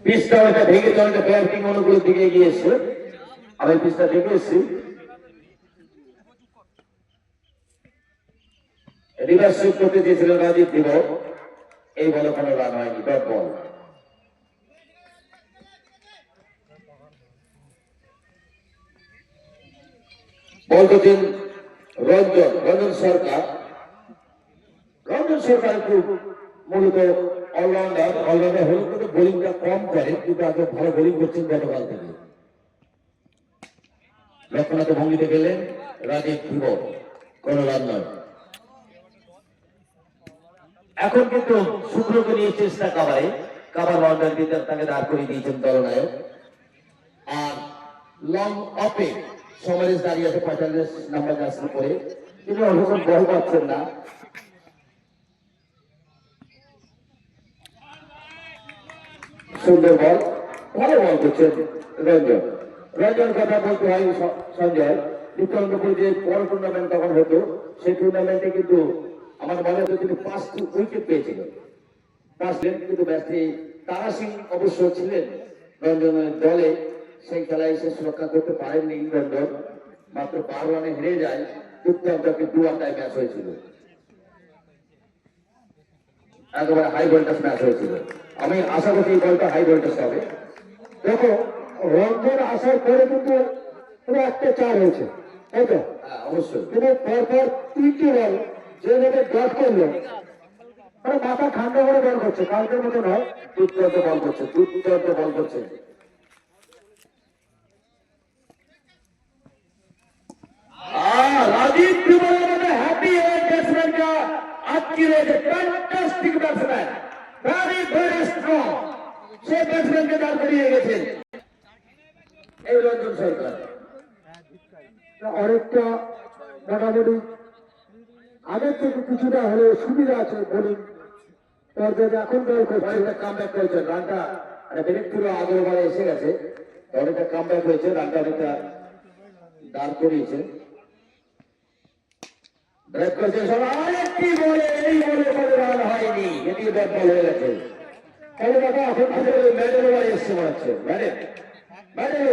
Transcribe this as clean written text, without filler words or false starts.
পিচটা ওইটা ভেঙে চলটা ব্যাটিং অনুকূলের দিকে গিয়েছে। আমি পিচটা দেখেছি, রিভার্স সুইপ করতে চেয়েছিলেন রাজীব দিব, এই বলে কোনো রান হয়নি, ডট বল। বল করছেন রঞ্জন সরকার। রঞ্জন সরকার একটু মূলত অলরাউন্ডার হলেও কিন্তু বোলিংটা কম করে, কিন্তু আগে ভালো বোলিং করছেন গতকাল থেকে। লক্ষ্যনাথ ভঙ্গিতে গেলেন রাজীব ধ্রুব, কোন রান নয়। এখন কিন্তু শুক্রকে নিয়ে চেষ্টা কাবার বাউন্ডারি দিতে তাকে দাঁড় করিয়ে দিয়েছেন দলনায়ক। আর লং অফে সমারেশ দাঁড়িয়ে আছে 45 নাম্বার জার্সি পরে, তিনি অবশ্য বল পাচ্ছেন না। সুন্দর বল, ভালো বল করছেন রঞ্জন কথা বলতে হয় সঞ্জয়। নিত্যন্তপুর যে বড় টুর্নামেন্ট তখন হতো, সেই টুর্নামেন্টে কিন্তু আমার মনে হতো তিনি 5 উইকেট পেয়েছিলেন, 5 কিন্তু ম্যাচটি তারা সিং অবশ্য ছিলেন রঞ্জনের দলে। সেই খেলায় এসে সুরক্ষা করতে পারেননি রঞ্জন, মাত্র 12 রানে হেরে যায়। দুর্দান্ত একটি 2 আন্টায় ম্যাচ হয়েছিল, একেবারে হাই ভোল্টেজ ম্যাচ হয়েছিল। আমি আশা করছি এই বলটা হাই ভোল্টেজ হবে। দেখো রঞ্জন আসার পরে কিন্তু পুরো একটা 4 হয়েছে, তাই তো? অবশ্যই। কিন্তু পরপর 3টি বল যেভাবে ব্যাট করলো, মানে মাথা ঠান্ডা করে বল করছে, কালকের মতো নয়। দুর্দান্ত বল করছে, দুর্দান্ত বল করছে। राजीव त्रिवेदी हैप्पी है बैट्समैन का आज की race fantastic batsman, very very strong से बैट्समैन के दांड़ करिए গেছে এই রঞ্জন সরকার। অনেকটা মোটামুটি আগের থেকে কিছুটা হলে সুবিধা আছে বোলিং পর্যায়ে। এখন বল করছে, অনেকটা কামব্যাক করেছে, রানটা ব্রেক থ্রু আগের ওভারে এসে গেছে, অনেকটা কামব্যাক হয়েছে, রানটা অনেকটা দাঁড় করিয়েছে। ব্রেক করেছে সব, আরেকটি বলে এই বলে কোনো রান হয়নি, এটি ব্যাট বল হয়ে গেছে। এখন এখন ম্যাডেল ওভারে এসছে মনে হচ্ছে, ম্যাডেল